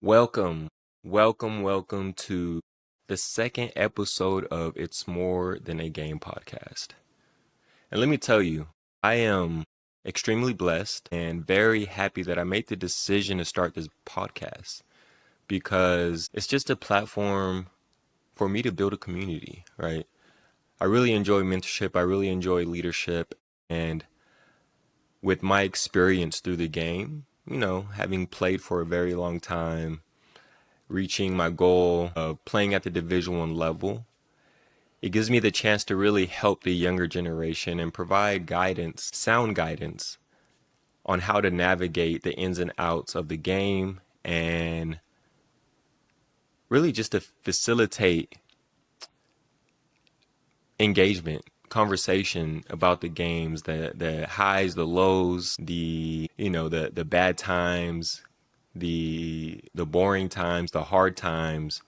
Welcome, welcome to the second episode of It's More Than a Game podcast. And let me tell you, I am extremely blessed and very happy that I made the decision to start this podcast because it's just a platform for me to build a community, right? I really enjoy mentorship, I really enjoy leadership, and with my experience through the game, having played for a very long time, reaching my goal of playing at the Division I level, it gives me the chance to really help the younger generation and provide guidance, sound guidance, on how to navigate the ins and outs of the game and really just to facilitate engagement, conversation about the games, the highs, the lows, the bad times, the boring times, the hard times.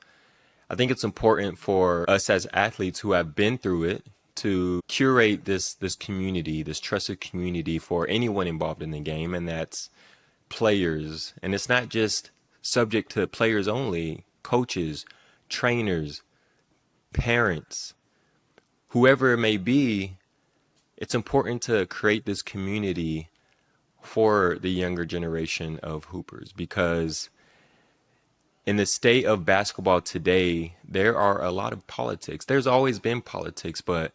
I think it's important for us as athletes who have been through it to curate this community, this trusted community for anyone involved in the game, and that's players. And it's not just subject to players only, coaches, trainers, parents, whoever it may be. It's important to create this community for the younger generation of hoopers because in the state of basketball today, there are a lot of politics. There's always been politics, but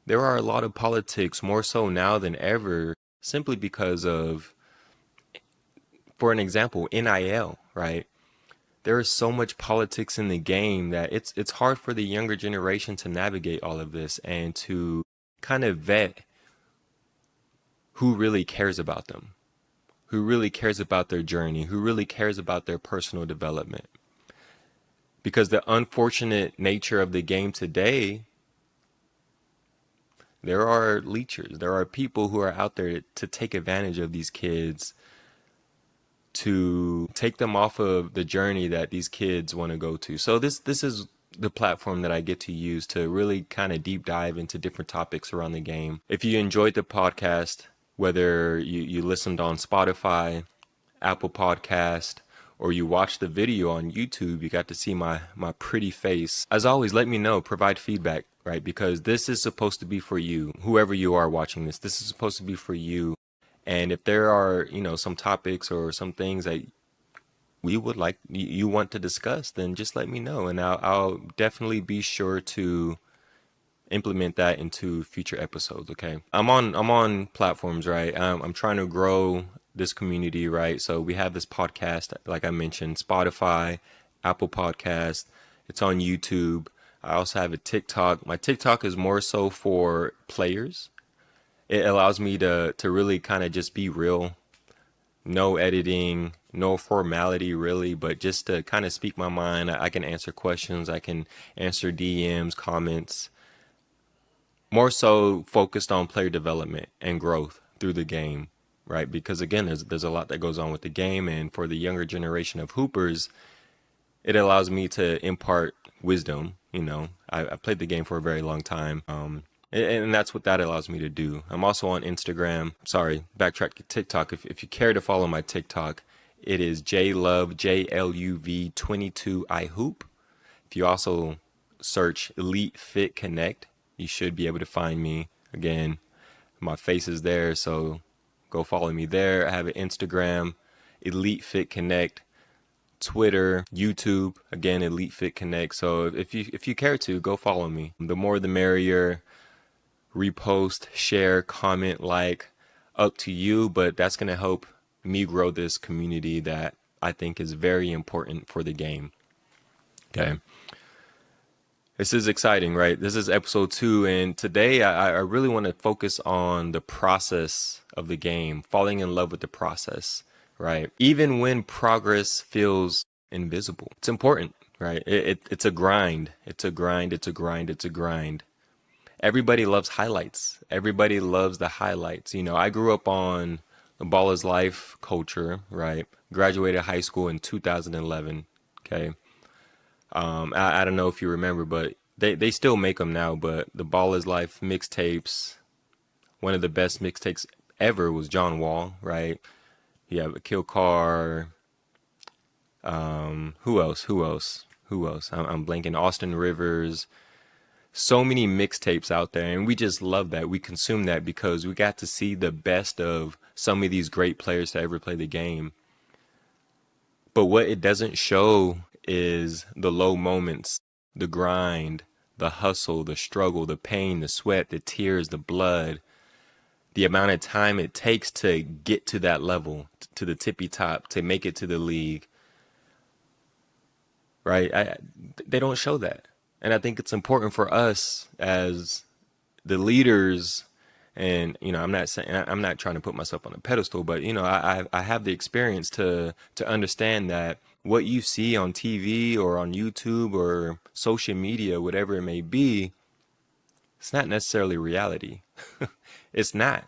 there are a lot of politics more so now than ever, simply because of, for an example, NIL, right? There is so much politics in the game that it's hard for the younger generation to navigate all of this and to kind of vet who really cares about them, who really cares about their journey, who really cares about their personal development. Because the unfortunate nature of the game today, there are leechers, there are people who are out there to take advantage of these kids, to take them off of the journey that these kids want to go to. So this is the platform that I get to use to really kind of deep dive into different topics around the game. If you enjoyed the podcast, whether you listened on Spotify, Apple Podcast, or you watched the video on YouTube, you got to see my pretty face. As always, let me know, provide feedback, right? Because this is supposed to be for you, whoever you are watching this. This is supposed to be for you. And if there are, some topics or some things that we would like you want to discuss, then just let me know, and I'll definitely be sure to implement that into future episodes. Okay, I'm on platforms, right? I'm trying to grow this community, right? So we have this podcast, like I mentioned, Spotify, Apple Podcast. It's on YouTube. I also have a TikTok. My TikTok is more so for players. It allows me to really kind of just be real. No editing, no formality really, but just to kind of speak my mind. I can answer questions. I can answer DMs, comments. More so focused on player development and growth through the game, right? Because again, there's a lot that goes on with the game, and for the younger generation of hoopers, it allows me to impart wisdom. I played the game for a very long time. And that's what that allows me to do. I'm also on Instagram. Sorry, backtrack to TikTok. If you care to follow my TikTok, it is JLuv, JLUV 22 iHoop. If you also search Elite Fit Connect, you should be able to find me. Again, my face is there, so go follow me there. I have an Instagram, Elite Fit Connect, Twitter, YouTube, again, Elite Fit Connect. So if you care to, go follow me. The more the merrier. Repost, share, comment, like, up to you, but that's going to help me grow this community that I think is very important for the game. Okay. This is exciting, right? This is episode 2, and today I really want to focus on the process of the game, falling in love with the process, right? Even when progress feels invisible, it's important, right? It's a grind. It's a grind. It's a grind. It's a grind. Everybody loves highlights. Everybody loves the highlights. I grew up on the ball is life culture, right? Graduated high school in 2011. Okay. I don't know if you remember, but they still make them now. But the ball is life mixtapes, one of the best mixtapes ever was John Wall, right? You have a Kill Car, Who else? Who else? Who else? I'm blanking. Austin Rivers. So many mixtapes out there, and we just love that. We consume that because we got to see the best of some of these great players to ever play the game. But what it doesn't show is the low moments, the grind, the hustle, the struggle, the pain, the sweat, the tears, the blood, the amount of time it takes to get to that level, to the tippy top, to make it to the league, right? They don't show that. And I think it's important for us as the leaders, and I'm not saying, I'm not trying to put myself on a pedestal, but I have the experience to understand that what you see on TV or on YouTube or social media, whatever it may be, it's not necessarily reality. It's not.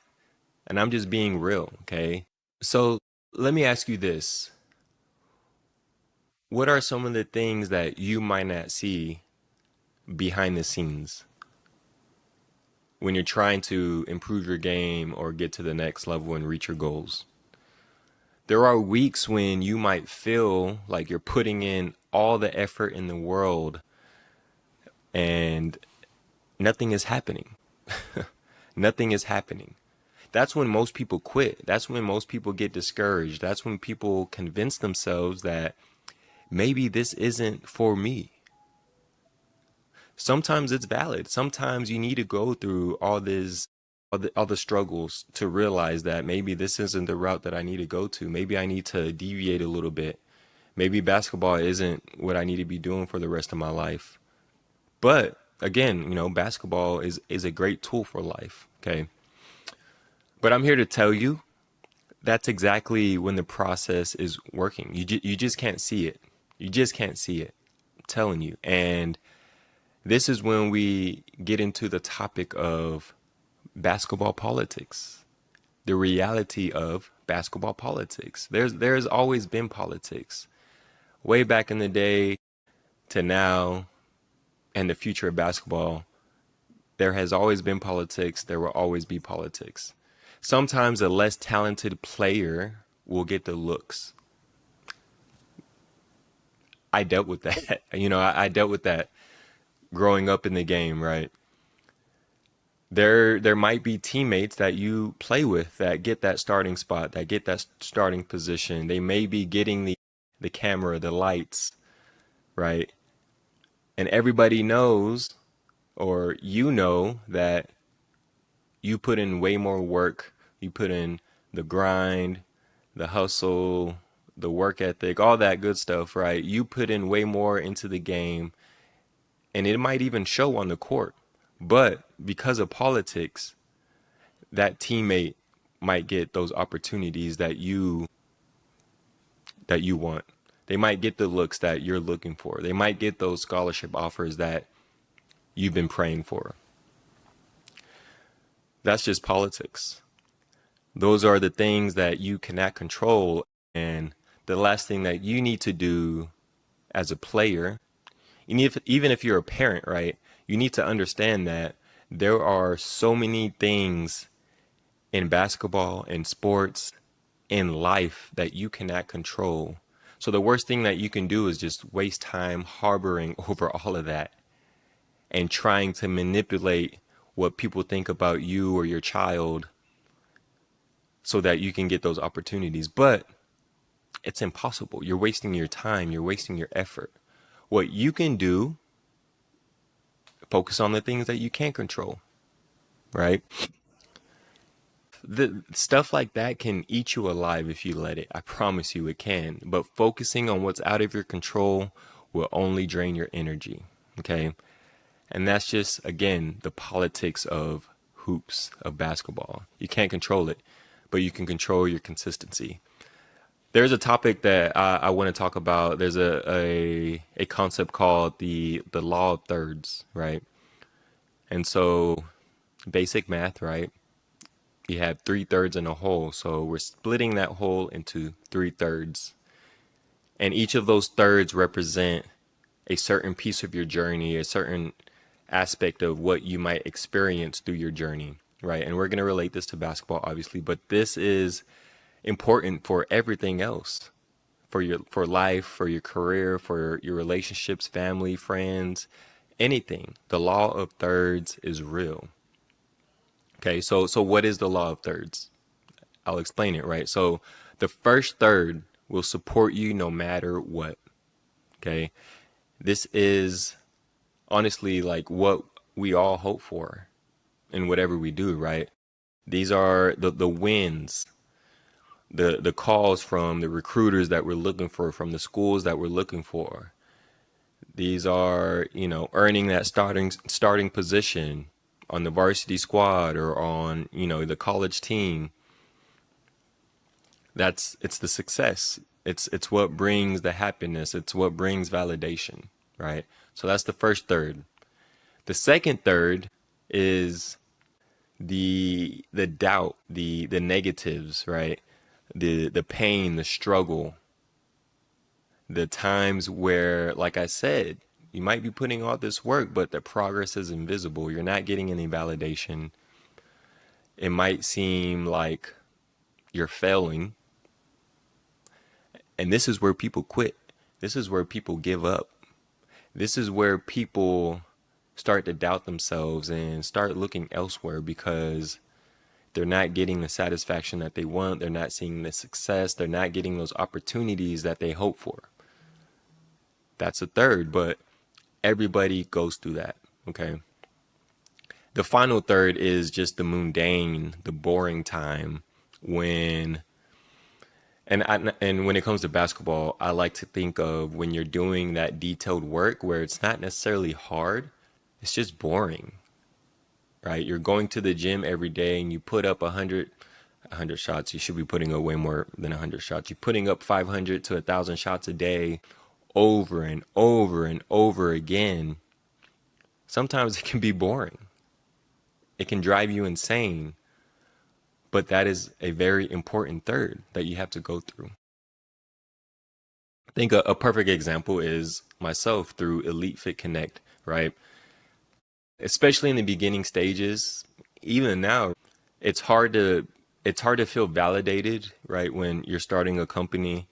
And I'm just being real, okay? So let me ask you this. What are some of the things that you might not see behind the scenes when you're trying to improve your game or get to the next level and reach your goals? There are weeks when you might feel like you're putting in all the effort in the world and nothing is happening. Nothing is happening. That's when most people quit. That's when most people get discouraged. That's when people convince themselves that maybe this isn't for me. Sometimes it's valid. Sometimes you need to go through all the struggles to realize that maybe this isn't the route that I need to go to. Maybe I need to deviate a little bit. Maybe basketball isn't what I need to be doing for the rest of my life. But again, basketball is a great tool for life. Okay. But I'm here to tell you that's exactly when the process is working. You just can't see it. You just can't see it. I'm telling you. And this is when we get into the topic of basketball politics, the reality of basketball politics. There's always been politics. Way back in the day to now and the future of basketball, there has always been politics. There will always be politics. Sometimes a less talented player will get the looks. I dealt with that. I dealt with that growing up in the game, right? There might be teammates that you play with that get that starting spot, that get that starting position. They may be getting the camera, the lights, right? And everybody knows, or that you put in way more work. You put in the grind, the hustle, the work ethic, all that good stuff, right? You put in way more into the game, and it might even show on the court. But because of politics, that teammate might get those opportunities that you want. They might get the looks that you're looking for. They might get those scholarship offers that you've been praying for. That's just politics. Those are the things that you cannot control. And the last thing that you need to do as a player, even if you're a parent, right? You need to understand that there are so many things in basketball, in sports, in life that you cannot control. So the worst thing that you can do is just waste time harboring over all of that and trying to manipulate what people think about you or your child so that you can get those opportunities. But it's impossible. You're wasting your time. You're wasting your effort. What you can do, focus on the things that you can control, right? The stuff like that can eat you alive if you let it. I promise you it can. But focusing on what's out of your control will only drain your energy. Okay. And that's just, again, the politics of hoops, of basketball. You can't control it, but you can control your consistency. There's a topic that I want to talk about. There's a concept called the law of thirds, right? And so basic math, right? You have 3/3 in a whole. So we're splitting that whole into 3/3. And each of those thirds represent a certain piece of your journey, a certain aspect of what you might experience through your journey, right? And we're going to relate this to basketball, obviously, but this is important for everything else, for life, for your career, for your relationships, family, friends, anything. The law of thirds is real. Okay, so what is the law of thirds? I'll explain it, right? So the first third will support you no matter what. Okay. This is honestly like what we all hope for in whatever we do, right? These are the wins, the calls from the recruiters that we're looking for, from the schools that we're looking for. These are, earning that starting position on the varsity squad or on, the college team. It's the success. It's what brings the happiness. It's what brings validation, right? So that's the first third. The second third is the doubt, the negatives, right? The pain, the struggle, the times where, like I said, you might be putting all this work, but the progress is invisible. You're not getting any validation. It might seem like you're failing. And this is where people quit. This is where people give up. This is where people start to doubt themselves and start looking elsewhere because they're not getting the satisfaction that they want. They're not seeing the success. They're not getting those opportunities that they hope for. That's a third, but everybody goes through that. Okay. The final third is just the mundane, the boring time when, and when it comes to basketball, I like to think of when you're doing that detailed work where it's not necessarily hard, it's just boring, right? You're going to the gym every day and you put up 100 shots. You should be putting up way more than 100 shots. You're putting up 500 to 1,000 shots a day over and over and over again. Sometimes it can be boring. It can drive you insane. But that is a very important third that you have to go through. I think a perfect example is myself through Elite Fit Connect, right? Especially in the beginning stages, even now, it's hard to feel validated, right? When you're starting a company,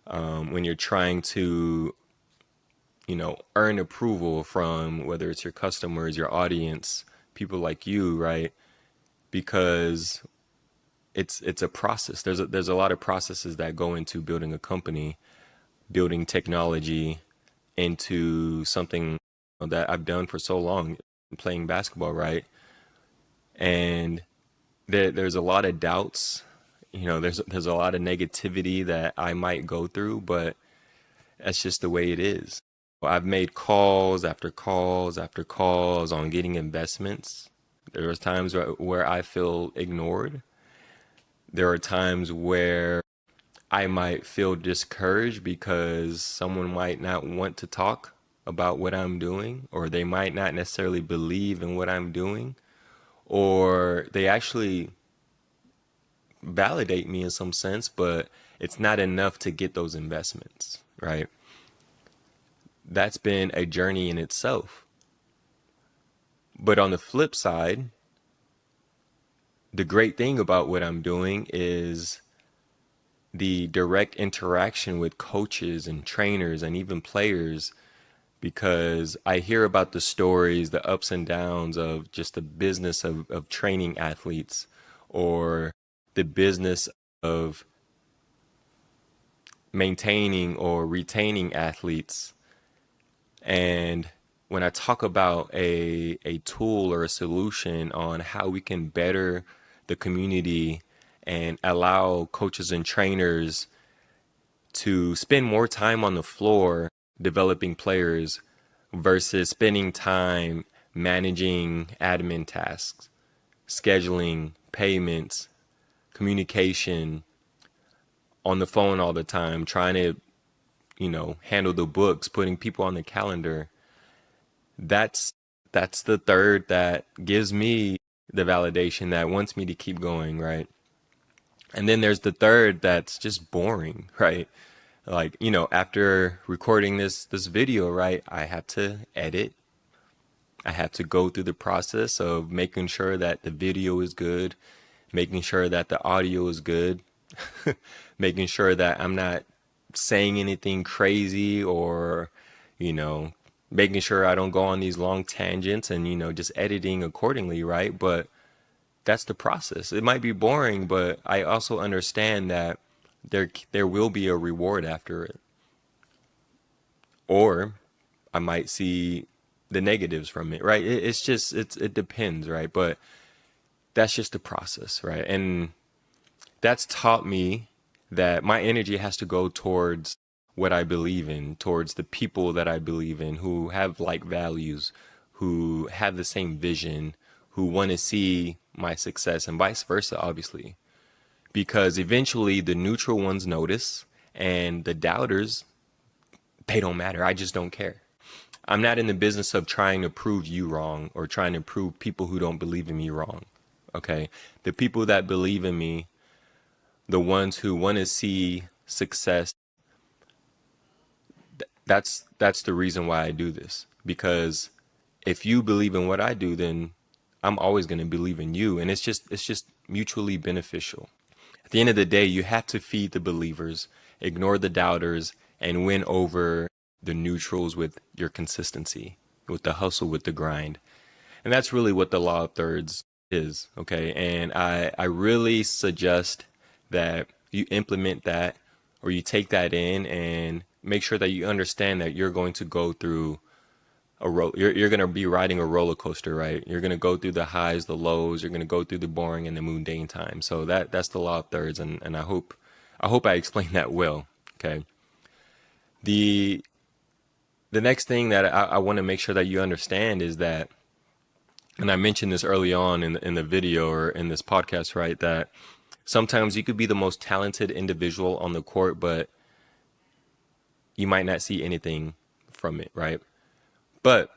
when you're trying to, earn approval from whether it's your customers, your audience, people like you, right? Because it's a process. There's a lot of processes that go into building a company, building technology into something that I've done for so long, playing basketball, right? And there's a lot of doubts. There's a lot of negativity that I might go through, but that's just the way it is. I've made calls after calls after calls on getting investments. There was times where I feel ignored. There are times where I might feel discouraged because someone might not want to talk about what I'm doing, or they might not necessarily believe in what I'm doing, or they actually validate me in some sense, but it's not enough to get those investments, right? That's been a journey in itself. But on the flip side, the great thing about what I'm doing is the direct interaction with coaches and trainers and even players, because I hear about the stories, the ups and downs of just the business of training athletes, or the business of maintaining or retaining athletes. And when I talk about a tool or a solution on how we can better the community and allow coaches and trainers to spend more time on the floor developing players versus spending time managing admin tasks, scheduling, payments, communication, on the phone all the time, trying to, handle the books, putting people on the calendar. That's the third that gives me the validation that wants me to keep going, right? And then there's the third that's just boring, right? Like, after recording this video, right, I have to edit. I have to go through the process of making sure that the video is good, making sure that the audio is good, making sure that I'm not saying anything crazy or, you know, making sure I don't go on these long tangents and, just editing accordingly, right? But that's the process. It might be boring, but I also understand that there will be a reward after it. Or I might see the negatives from it, right? It depends, right? But that's just the process, right? And that's taught me that my energy has to go towards what I believe in, towards the people that I believe in, who have like values, who have the same vision, who want to see my success, and vice versa, obviously. Because eventually the neutral ones notice, and the doubters, they don't matter. I just don't care. I'm not in the business of trying to prove you wrong or trying to prove people who don't believe in me wrong. Okay. The people that believe in me, the ones who want to see success, that's the reason why I do this. Because if you believe in what I do, then I'm always going to believe in you, and it's just mutually beneficial. At the end of the day, you have to feed the believers, ignore the doubters, and win over the neutrals with your consistency, with the hustle, with the grind. And that's really what the law of thirds is, okay? And I really suggest that you implement that, or you take that in and make sure that you understand that you're going to go through you're going to be riding a roller coaster, right? You're going to go through the highs, the lows, you're going to go through the boring and the mundane time. So that's the law of thirds, and I hope I explained that well, okay? The the next thing that I want to make sure that you understand is that, and I mentioned this early on in the video or in this podcast, right? That sometimes you could be the most talented individual on the court, but you might not see anything from it, right? But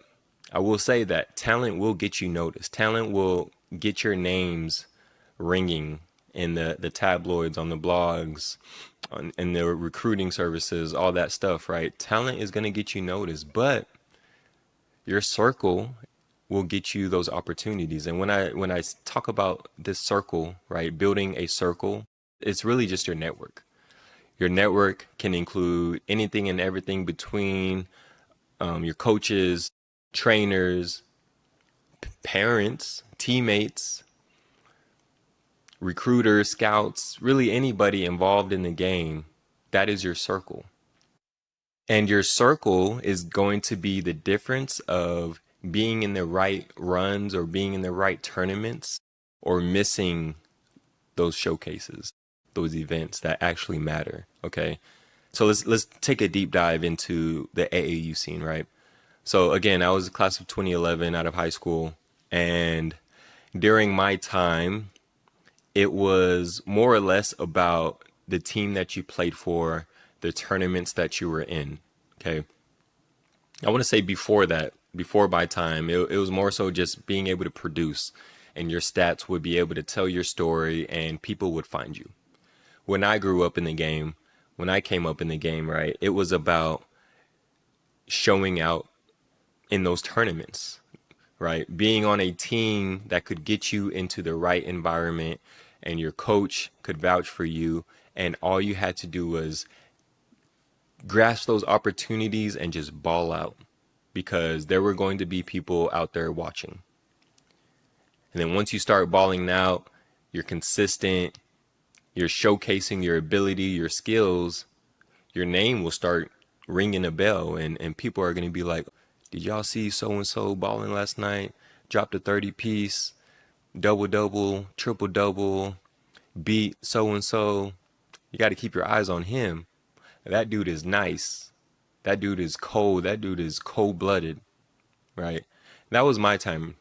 I will say that talent will get you noticed. Talent will get your names ringing in the tabloids, on the blogs, in the recruiting services, all that stuff, right? Talent is going to get you noticed, but your circle will get you those opportunities. And when I talk about this circle, right, building a circle, it's really just your network. Your network can include anything and everything between your coaches, trainers, parents, teammates, recruiters, scouts, really anybody involved in the game. That is your circle. And your circle is going to be the difference of being in the right runs or being in the right tournaments or missing those showcases, those events that actually matter. Okay. So let's take a deep dive into the AAU scene, right? So again, I was a class of 2011 out of high school, and during my time, it was more or less about the team that you played for, the tournaments that you were in. Okay. I want to say before that, before my time, it was more so just being able to produce, and your stats would be able to tell your story and people would find you. When I grew up in the game, when I came up in the game, right, it was about showing out in those tournaments, right? Being on a team that could get you into the right environment, and your coach could vouch for you. And all you had to do was grasp those opportunities and just ball out, because there were going to be people out there watching. And then once you start balling out, you're consistent, you're showcasing your ability, your skills, your name will start ringing a bell, and people are going to be like, did y'all see so and so balling last night? Dropped a 30 piece, double double, triple double, beat so and so. You got to keep your eyes on him. That dude is nice. That dude is cold. That dude is cold blooded, right? That was my time.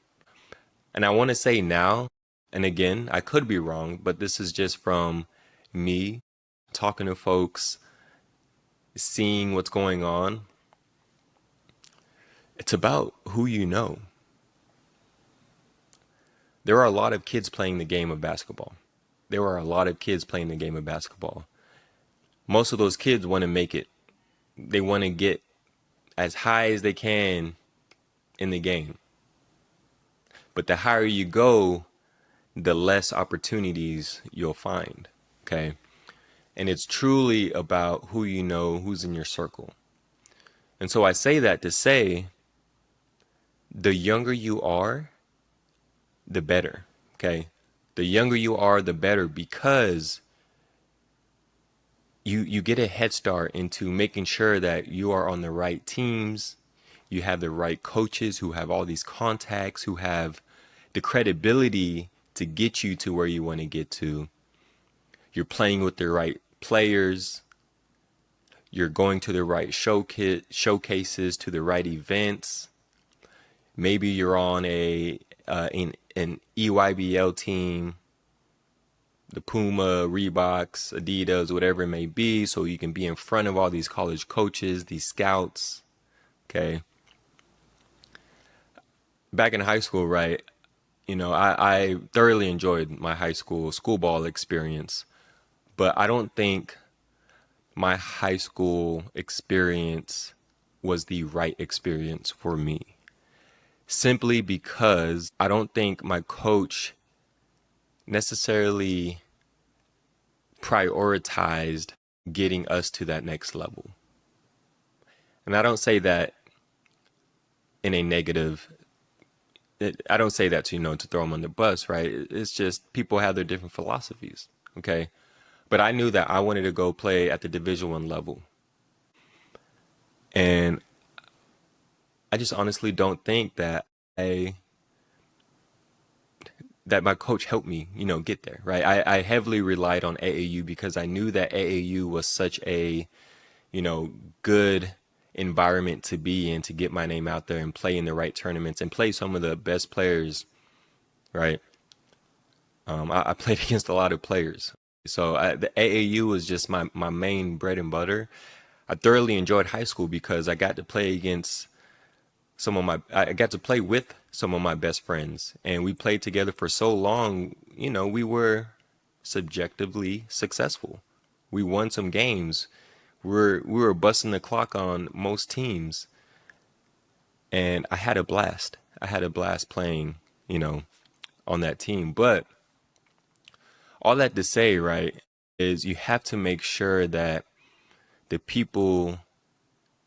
And I want to say now, and again, I could be wrong, but this is just from me talking to folks, seeing what's going on. It's about who you know. There are a lot of kids playing the game of basketball. There are a lot of kids playing the game of basketball. Most of those kids want to make it. They want to get as high as they can in the game. But the higher you go, the less opportunities you'll find. Okay. And it's truly about who you know, who's in your circle. And so I say that to say the younger you are, the better. Okay. The younger you are, the better, because you get a head start into making sure that you are on the right teams. You have the right coaches who have all these contacts, who have the credibility to get you to where you want to get to. You're playing with the right players. You're going to the right showcases, to the right events. Maybe you're on an EYBL team, the Puma, Reeboks, Adidas, whatever it may be, so you can be in front of all these college coaches, these scouts. Okay. Back in high school, right? I thoroughly enjoyed my high school ball experience, but I don't think my high school experience was the right experience for me. Simply because I don't think my coach necessarily prioritized getting us to that next level. And I don't say that in a negative, I don't say that to throw them on the bus, right? It's just people have their different philosophies. Okay. But I knew that I wanted to go play at the Division I level. And I just honestly don't think that I that my coach helped me, get there, right? I heavily relied on AAU because I knew that AAU was such a, good environment to be in, to get my name out there and play in the right tournaments and play some of the best players, right? I played against a lot of players. So the AAU was just my main bread and butter. I thoroughly enjoyed high school because I got to play against I got to play with some of my best friends, and we played together for so long. We were subjectively successful. We won some games. We were busting the clock on most teams, and I had a blast. I had a blast playing, on that team. But all that to say, right, is you have to make sure that the people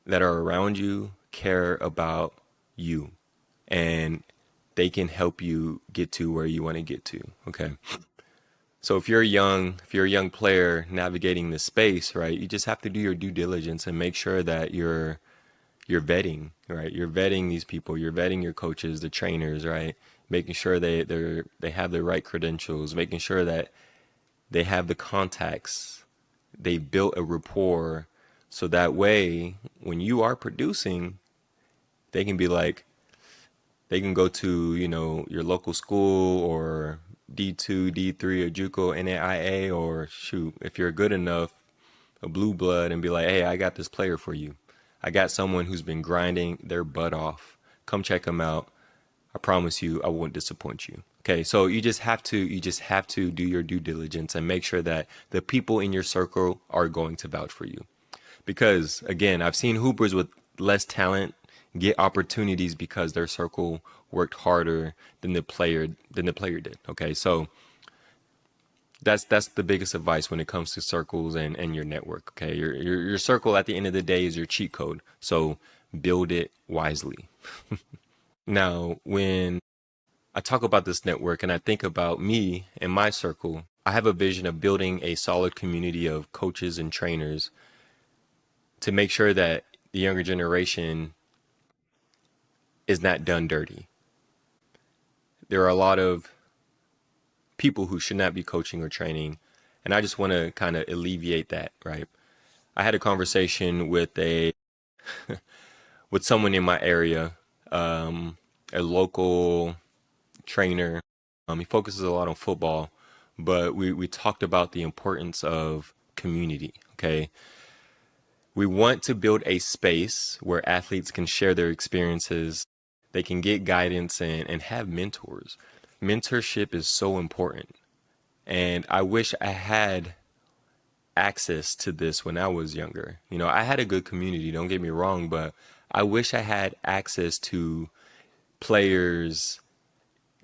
that are around you care about you, and they can help you get to where you want to get to. Okay. So if you're a young player navigating the space, right, you just have to do your due diligence and make sure that you're vetting, right? You're vetting these people, you're vetting your coaches, the trainers, right? Making sure they have the right credentials, making sure that they have the contacts, they built a rapport, so that way when you are producing, they can be like, they can go to, your local school or D2, D3, or JUCO, NAIA, or shoot, if you're good enough, a blue blood, and be like, hey, I got this player for you. I got someone who's been grinding their butt off. Come check them out. I promise you, I won't disappoint you. Okay, so you just have to do your due diligence and make sure that the people in your circle are going to vouch for you. Because again, I've seen hoopers with less talent get opportunities because their circle worked harder than the player did. Okay, so that's the biggest advice when it comes to circles and your network. Okay, your circle at the end of the day is your cheat code. So build it wisely. Now, when I talk about this network and I think about me and my circle, I have a vision of building a solid community of coaches and trainers to make sure that the younger generation is not done dirty. There are a lot of people who should not be coaching or training, and I just want to kind of alleviate that, right? I had a conversation with someone in my area, a local trainer. He focuses a lot on football, but we talked about the importance of community. Okay, we want to build a space where athletes can share their experiences, they can get guidance and have mentors. Mentorship is so important. And I wish I had access to this when I was younger. I had a good community, don't get me wrong, but I wish I had access to players,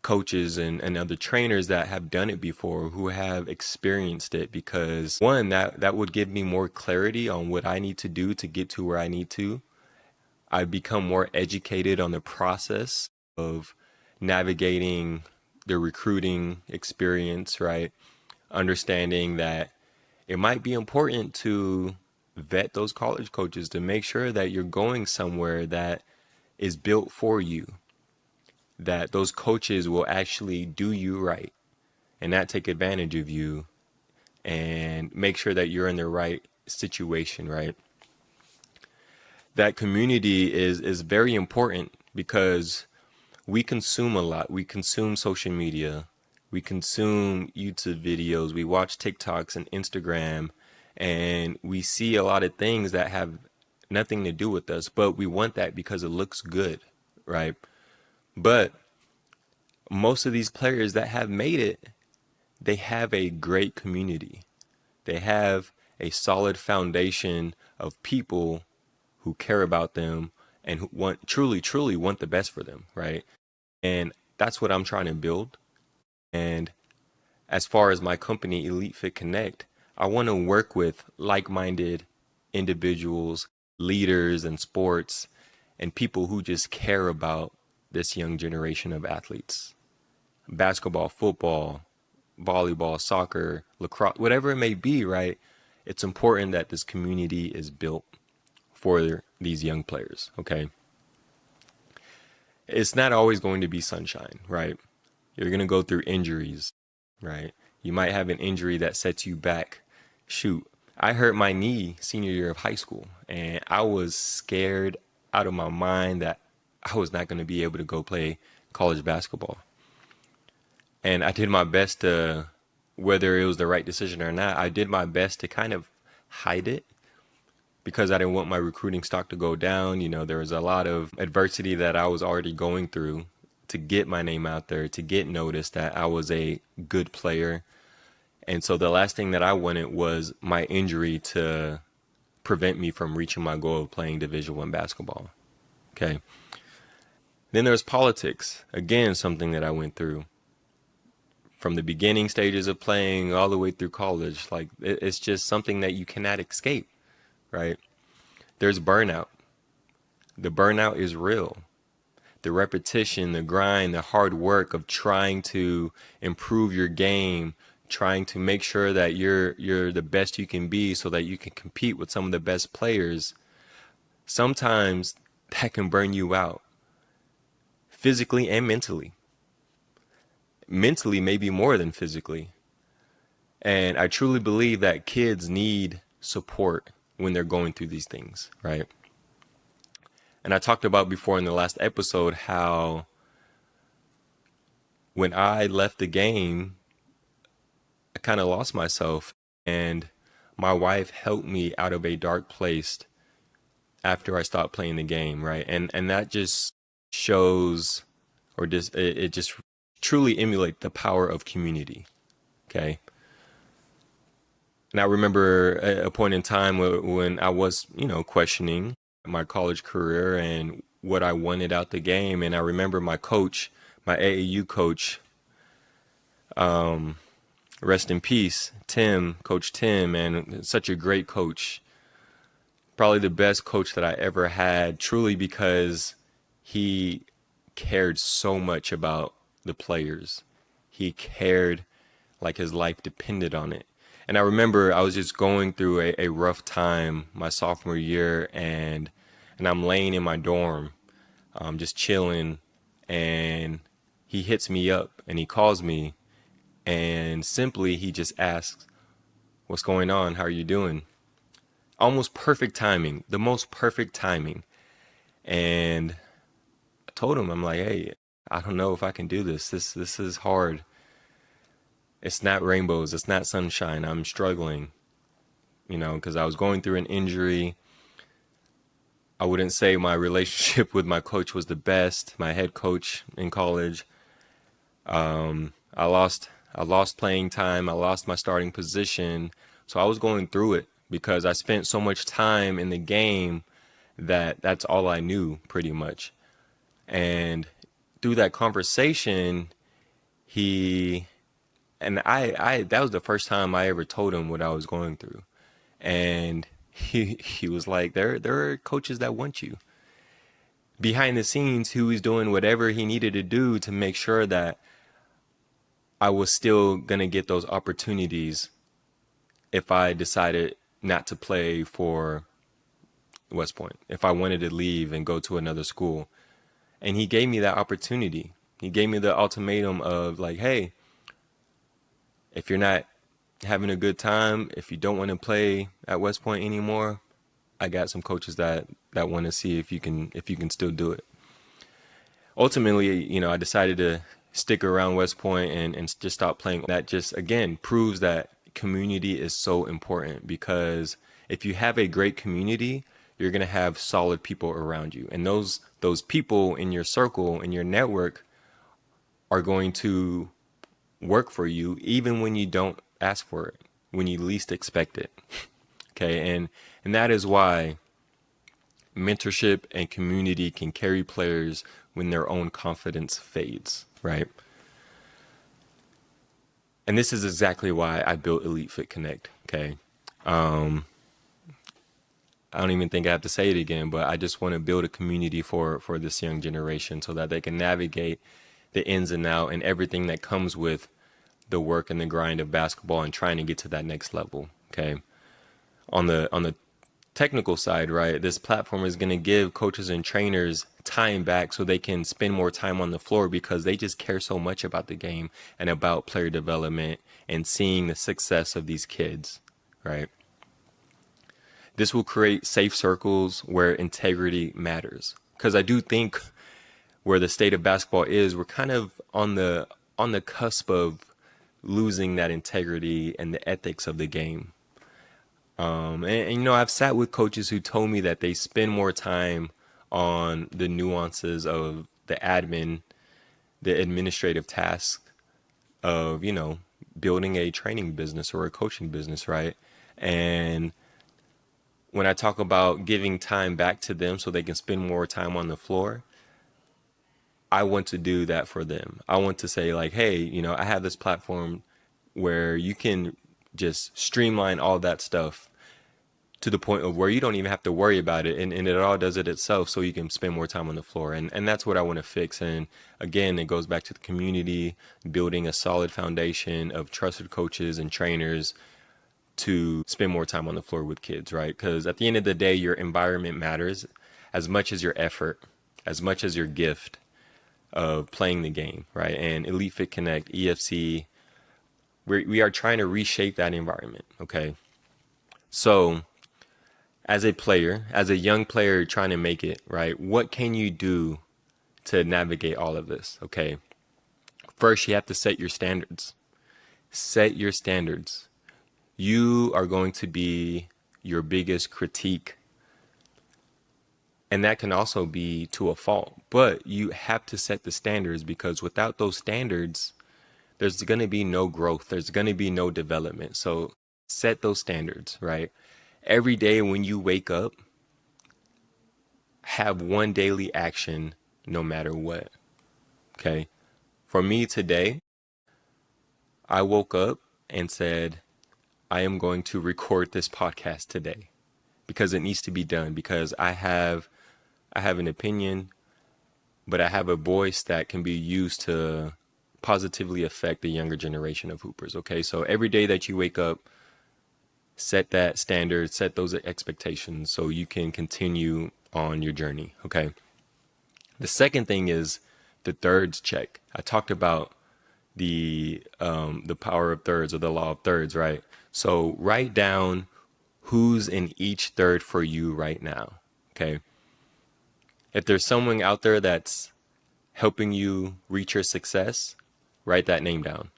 coaches and other trainers that have done it before, who have experienced it, because one, that would give me more clarity on what I need to do to get to where I need to. I become more educated on the process of navigating the recruiting experience, right? Understanding that it might be important to vet those college coaches to make sure that you're going somewhere that is built for you, that those coaches will actually do you right and not take advantage of you, and make sure that you're in the right situation, right? That community is very important because we consume a lot. We consume social media. We consume YouTube videos. We watch TikToks and Instagram, and we see a lot of things that have nothing to do with us, but we want that because it looks good, right? But most of these players that have made it, they have a great community. They have a solid foundation of people who care about them and who want truly want the best for them, right? And that's what I'm trying to build. And as far as my company, Elite Fit Connect, I want to work with like-minded individuals, leaders in sports, and people who just care about this young generation of athletes. Basketball, football, volleyball, soccer, lacrosse, whatever it may be, right? It's important that this community is built for these young players, okay? It's not always going to be sunshine, right? You're going to go through injuries, right? You might have an injury that sets you back. Shoot, I hurt my knee senior year of high school, and I was scared out of my mind that I was not going to be able to go play college basketball. And I did my best to, whether it was the right decision or not, I did my best to kind of hide it because I didn't want my recruiting stock to go down. You know, there was a lot of adversity that I was already going through to get my name out there, to get noticed that I was a good player. And so the last thing that I wanted was my injury to prevent me from reaching my goal of playing Division I basketball. Okay. Then there's politics. Again, something that I went through from the beginning stages of playing all the way through college. Like, it's just something that you cannot escape, right? There's burnout. The burnout is real. The repetition, the grind, the hard work of trying to improve your game, trying to make sure that you're the best you can be so that you can compete with some of the best players. Sometimes that can burn you out physically and mentally. Mentally, maybe more than physically. And I truly believe that kids need support when they're going through these things, right? And I talked about before in the last episode how when I left the game, I kind of lost myself, and my wife helped me out of a dark place after I stopped playing the game, right? And that just shows, or just it just truly emulates the power of community, okay? And I remember a point in time when I was, questioning my college career and what I wanted out the game. And I remember my coach, my AAU coach, rest in peace, Coach Tim, and such a great coach. Probably the best coach that I ever had, truly because he cared so much about the players. He cared like his life depended on it. And I remember I was just going through a rough time my sophomore year, and I'm laying in my dorm, just chilling, and he hits me up and he calls me, and simply he just asks, "What's going on? How are you doing?" Almost perfect timing, the most perfect timing. And I told him, I'm like, "Hey, I don't know if I can do this. This is hard. It's not rainbows. It's not sunshine. I'm struggling, because I was going through an injury. I wouldn't say my relationship with my coach was the best, my head coach in college. I lost playing time. I lost my starting position. So I was going through it because I spent so much time in the game that that's all I knew pretty much. And through that conversation, he and I that was the first time I ever told him what I was going through. And he was like, there are coaches that want you. Behind the scenes, he was doing whatever he needed to do to make sure that I was still gonna get those opportunities if I decided not to play for West Point, if I wanted to leave and go to another school. And he gave me that opportunity. He gave me the ultimatum of like, hey, if you're not having a good time, if you don't want to play at West Point anymore, I got some coaches that want to see if you can still do it. Ultimately, I decided to stick around West Point and just stop playing. That just again proves that community is so important, because if you have a great community, you're gonna have solid people around you, and those people in your circle, in your network, are going to work for you even when you don't ask for it, when you least expect it. Okay, and that is why mentorship and community can carry players when their own confidence fades, right? And this is exactly why I built Elite Fit Connect. Okay, I don't even think I have to say it again, but I just want to build a community for this young generation so that they can navigate the ins and out and everything that comes with the work and the grind of basketball and trying to get to that next level. Okay, on the technical side, right, this platform is going to give coaches and trainers time back so they can spend more time on the floor, because they just care so much about the game and about player development and seeing the success of these kids, right? This will create safe circles where integrity matters, because I do think where the state of basketball is, we're kind of on the cusp of losing that integrity and the ethics of the game. And I've sat with coaches who told me that they spend more time on the nuances of the the administrative tasks of, building a training business or a coaching business, right? And when I talk about giving time back to them so they can spend more time on the floor, I want to do that for them. I want to say like, hey, I have this platform where you can just streamline all that stuff to the point of where you don't even have to worry about it, and it all does it itself, so you can spend more time on the floor. And that's what I want to fix. And again, it goes back to the community, building a solid foundation of trusted coaches and trainers to spend more time on the floor with kids, right? Because at the end of the day, your environment matters as much as your effort, as much as your gift of playing the game, right? And Elite Fit Connect, EFC, we are trying to reshape that environment, okay? So as a player, as a young player trying to make it, right, what can you do to navigate all of this? Okay, first you have to set your standards. Set your standards. You are going to be your biggest critique, and that can also be to a fault, but you have to set the standards, because without those standards, there's going to be no growth, there's going to be no development. So set those standards, right? Every day when you wake up, have one daily action no matter what. Okay. For me today, I woke up and said, I am going to record this podcast today because it needs to be done, because I have an opinion, but I have a voice that can be used to positively affect the younger generation of hoopers. Okay. So every day that you wake up, set that standard, set those expectations so you can continue on your journey. Okay. The second thing is the thirds check. I talked about the power of thirds, or the law of thirds, right? So write down who's in each third for you right now. Okay. If there's someone out there that's helping you reach your success, write that name down.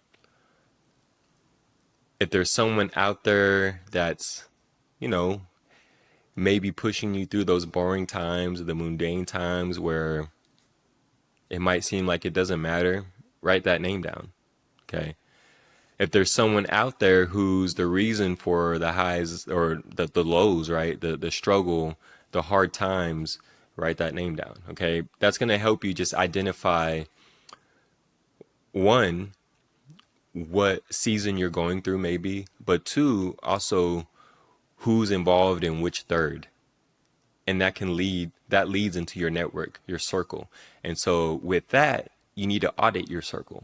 If there's someone out there that's, you know, maybe pushing you through those boring times, the mundane times where it might seem like it doesn't matter, write that name down. Okay. If there's someone out there who's the reason for the highs or the lows, right? The struggle, the hard times, write that name down. Okay. That's going to help you just identify, one, what season you're going through maybe, but two, also who's involved in which third. And that leads into your network, your circle. And so with that, you need to audit your circle.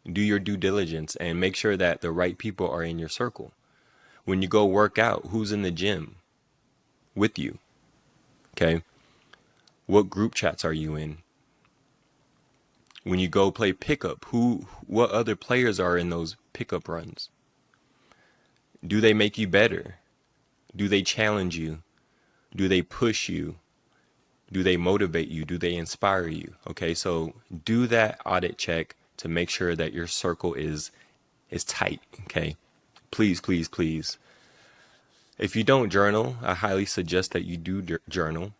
Do your due diligence and make sure that the right people are in your circle. When you go work out, who's in the gym with you? Okay. What group chats are you in? When you go play pickup, what other players are in those pickup runs? Do they make you better? Do they challenge you? Do they push you? Do they motivate you? Do they inspire you? Okay, so do that audit check to make sure that your circle is tight. Okay, please, please, please. If you don't journal, I highly suggest that you do journal.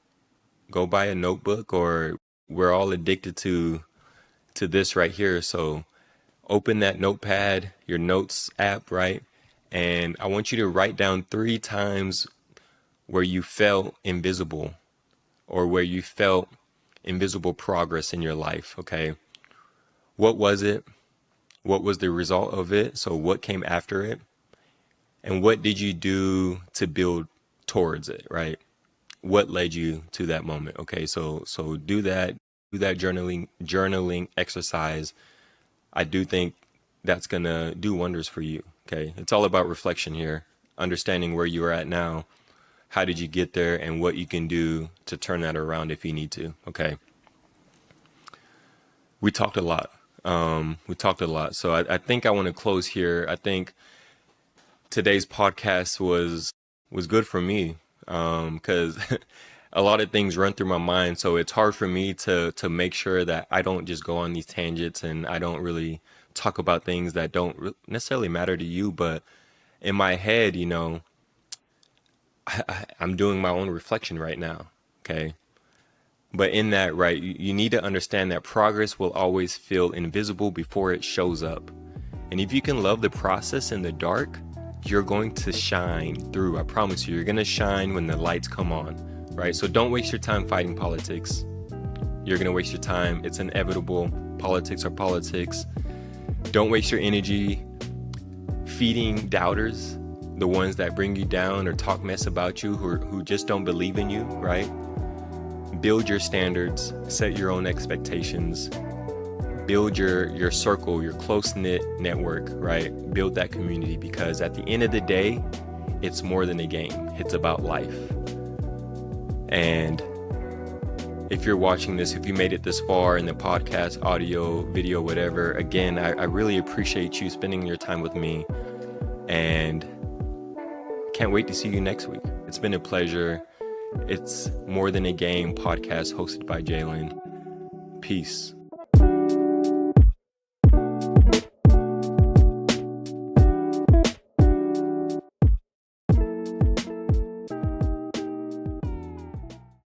Go buy a notebook, or we're all addicted to this right here. So open that notepad, your notes app, right? And I want you to write down 3 times where you felt invisible, or where you felt invisible progress in your life. Okay. What was it? What was the result of it? So what came after it? And what did you do to build towards it, right? What led you to that moment? Okay. So do that journaling exercise. I do think that's going to do wonders for you. Okay. It's all about reflection here, understanding where you are at now. How did you get there, and what you can do to turn that around if you need to. Okay. We talked a lot. So I think I want to close here. I think today's podcast was good for me, because a lot of things run through my mind. So it's hard for me to make sure that I don't just go on these tangents, and I don't really talk about things that don't necessarily matter to you. But in my head, I'm doing my own reflection right now. Okay. But in that, right, you need to understand that progress will always feel invisible before it shows up. And if you can love the process in the dark, you're going to shine through. I promise you, you're going to shine when the lights come on, right? So don't waste your time fighting politics. You're going to waste your time. It's inevitable. Politics are politics. Don't waste your energy feeding doubters, the ones that bring you down or talk mess about you, who just don't believe in you, right? Build your standards, set your own expectations, build your circle, your close-knit network, right? Build that community, because at the end of the day, it's more than a game. It's about life. And if you're watching this, if you made it this far in the podcast, audio, video, whatever, again, I really appreciate you spending your time with me, and can't wait to see you next week. It's been a pleasure. It's More Than a Game podcast hosted by Jalen. Peace.